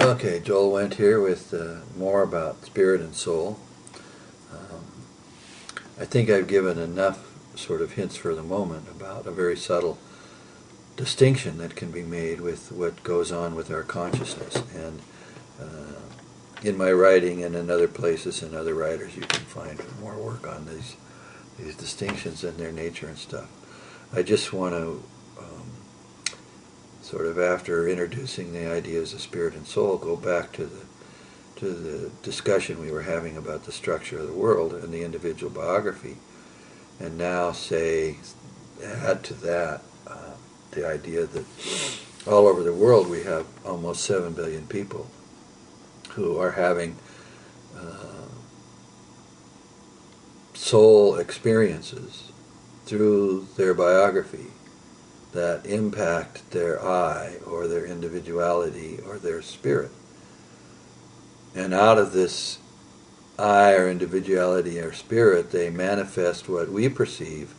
Okay, Joel Wendt here with more about spirit and soul. Um, I think I've given enough sort of hints for the moment about a very subtle distinction that can be made with what goes on with our consciousness. And in my writing and in other places and other writers, you can find more work on these distinctions and their nature and stuff. I just want to sort of, after introducing the ideas of spirit and soul, go back to the discussion we were having about the structure of the world and the individual biography, and now add to that the idea that all over the world we have almost 7 billion people who are having soul experiences through their biography that impact their I, or their individuality, or their spirit. And out of this I, or individuality, or spirit, they manifest what we perceive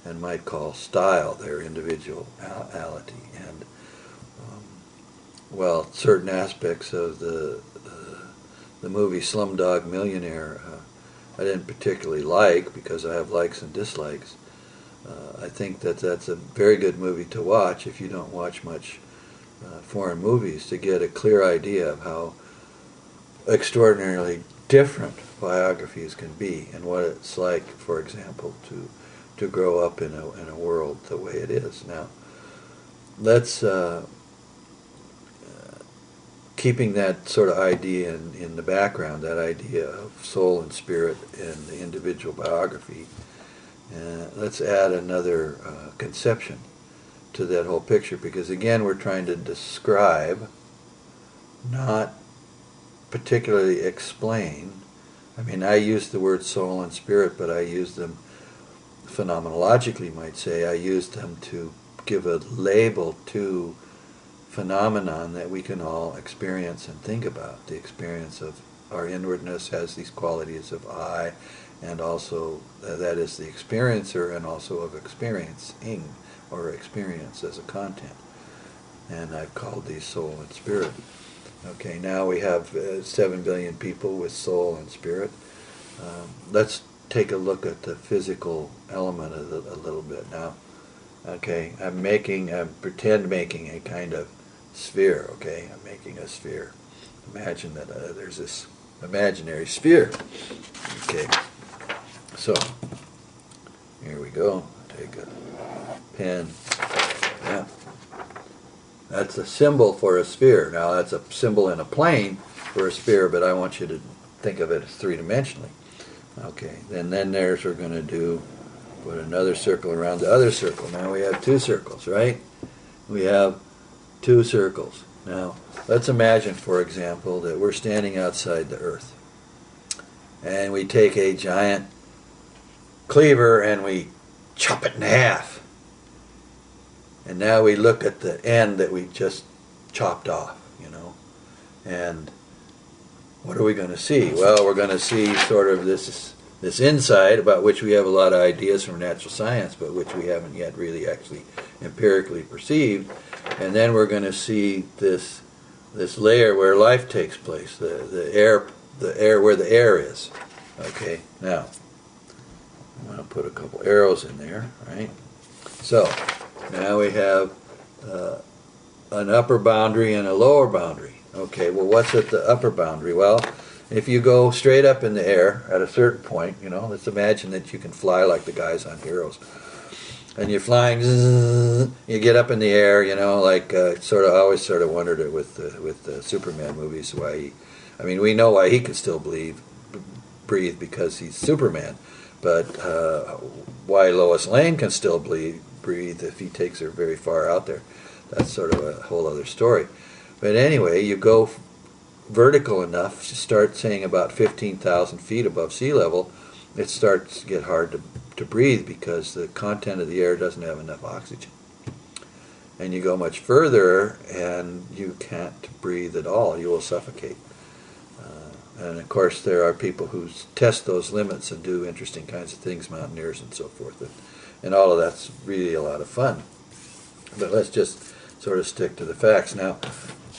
and might call style, their individuality. And, certain aspects of the movie Slumdog Millionaire I didn't particularly like, because I have likes and dislikes. I think that's a very good movie to watch if you don't watch much foreign movies, to get a clear idea of how extraordinarily different biographies can be, and what it's like, for example, to grow up in a world the way it is. Now, let's keeping that sort of idea in the background, that idea of soul and spirit and the individual biography. Let's add another conception to that whole picture, because again we're trying to describe, not particularly explain. I mean, I use the word soul and spirit, but I use them phenomenologically, you might say. I use them to give a label to phenomenon that we can all experience and think about. The experience of our inwardness has these qualities of I, and also that is the experiencer, and also of experiencing, or experience as a content. And I've called these soul and spirit. Okay, now we have 7 billion people with soul and spirit. Let's take a look at the physical element of a little bit now. Okay, I'm pretend making a kind of sphere. Okay, I'm making a sphere. Imagine that there's this imaginary sphere. Okay, so here we go. Take a pen. Yeah. That's a symbol for a sphere. Now, that's a symbol in a plane for a sphere, but I want you to think of it as three-dimensionally. Okay, then we're going to put another circle around the other circle. Now we have two circles, right? We have two circles. Now, let's imagine, for example, that we're standing outside the Earth, and we take a giant cleaver and we chop it in half. And now we look at the end that we just chopped off, and what are we going to see? Well, we're going to see sort of this inside, about which we have a lot of ideas from natural science, but which we haven't yet really actually empirically perceived. And then we're going to see this layer where life takes place, the air where the air is. Okay, now I'm going to put a couple arrows in there, right? So now we have an upper boundary and a lower boundary. Okay, well, what's at the upper boundary? Well, if you go straight up in the air at a certain point, let's imagine that you can fly like the guys on Heroes. And you're flying, you get up in the air, like I always sort of wondered it with the Superman movies, we know why he can still breathe because he's Superman, but why Lois Lane can still breathe if he takes her very far out there, that's sort of a whole other story. But anyway, you go vertical enough to start saying about 15,000 feet above sea level, it starts to get hard to breathe, because the content of the air doesn't have enough oxygen. And you go much further and you can't breathe at all, you will suffocate. And of course there are people who test those limits and do interesting kinds of things, mountaineers and so forth, and all of that's really a lot of fun. But let's just sort of stick to the facts. Now,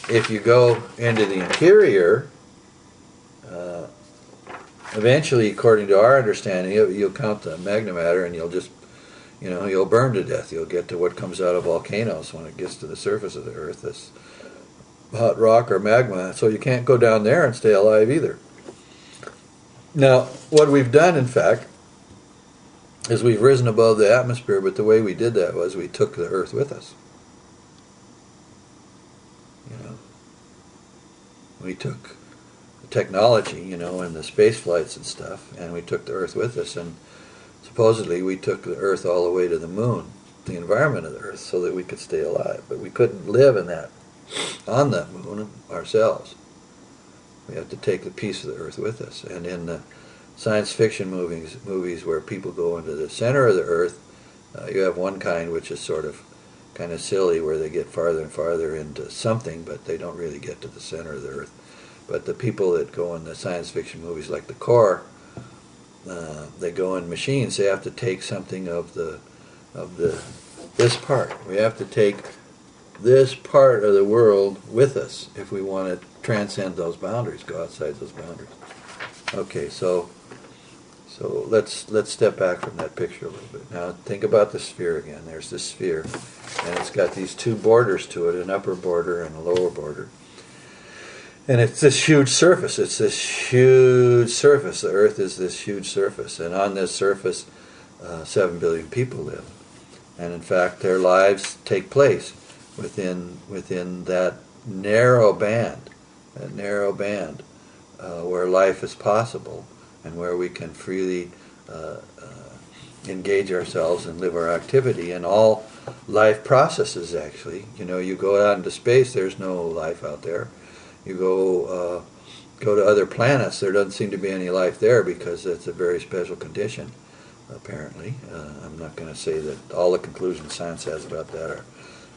if you go into the interior, uh, eventually, according to our understanding, you'll count the magna matter, and you'll just, you'll burn to death. You'll get to what comes out of volcanoes when it gets to the surface of the earth, this hot rock or magma. So you can't go down there and stay alive either. Now, what we've done, in fact, is we've risen above the atmosphere, but the way we did that was we took the earth with us. We took the technology, and the space flights and stuff, and we took the earth with us, and supposedly we took the earth all the way to the moon, the environment of the earth, so that we could stay alive. But we couldn't live on that moon ourselves. We have to take the piece of the earth with us. And in the science fiction movies where people go into the center of the earth, you have one kind which is kind of silly, where they get farther and farther into something, but they don't really get to the center of the earth. But the people that go in the science fiction movies, like the core, they go in machines. They have to take something of this part. We have to take this part of the world with us if we want to transcend those boundaries, go outside those boundaries. Okay, so let's step back from that picture a little bit. Now think about the sphere again. There's this sphere, and it's got these two borders to it, an upper border and a lower border. And it's this huge surface. It's this huge surface. The Earth is this huge surface, and on this surface, 7 billion people live. And in fact, their lives take place within that narrow band, where life is possible, and where we can freely engage ourselves and live our activity in all life processes. Actually, you go out into space, there's no life out there. You go to other planets, there doesn't seem to be any life there, because it's a very special condition, apparently. I'm not going to say that all the conclusions science has about that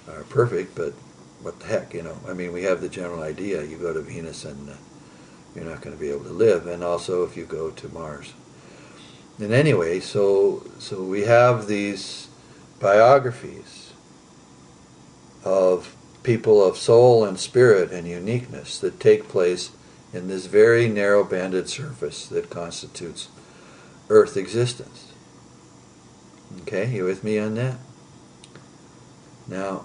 are perfect, but what the heck, I mean, we have the general idea. You go to Venus and you're not going to be able to live, and also if you go to Mars. And anyway, so we have these biographies of people of soul and spirit and uniqueness that take place in this very narrow banded surface that constitutes Earth existence. Okay, you with me on that? Now,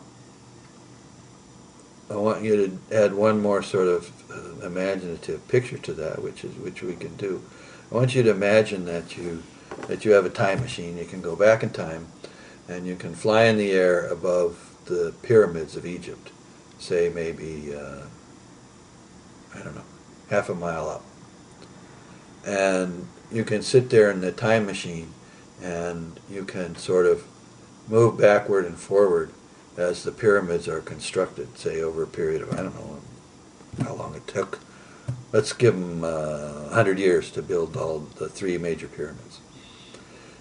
I want you to add one more sort of imaginative picture to that, which we can do. I want you to imagine that you have a time machine. You can go back in time, and you can fly in the air above the pyramids of Egypt, say maybe I don't know, half a mile up, and you can sit there in the time machine, and you can sort of move backward and forward as the pyramids are constructed, say over a period of, I don't know how long it took. Let's give them 100 years to build all the 3 major pyramids.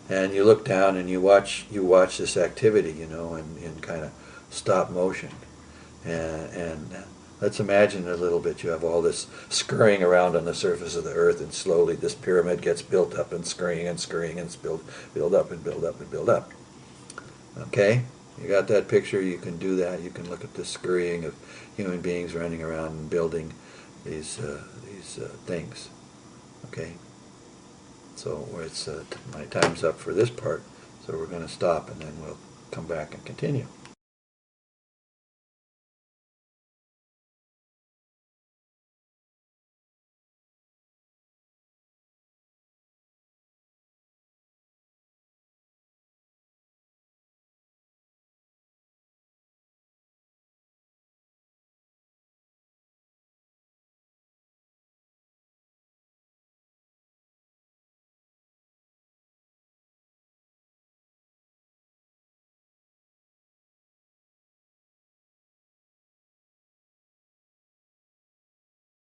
And you look down and you watch this activity, in kind of stop motion. And let's imagine a little bit. You have all this scurrying around on the surface of the earth, and slowly this pyramid gets built up and scurrying and build up and build up and build up. Okay? You got that picture? You can do that. You can look at the scurrying of human beings running around and building these things. Okay? So it's my time's up for this part, so we're going to stop, and then we'll come back and continue.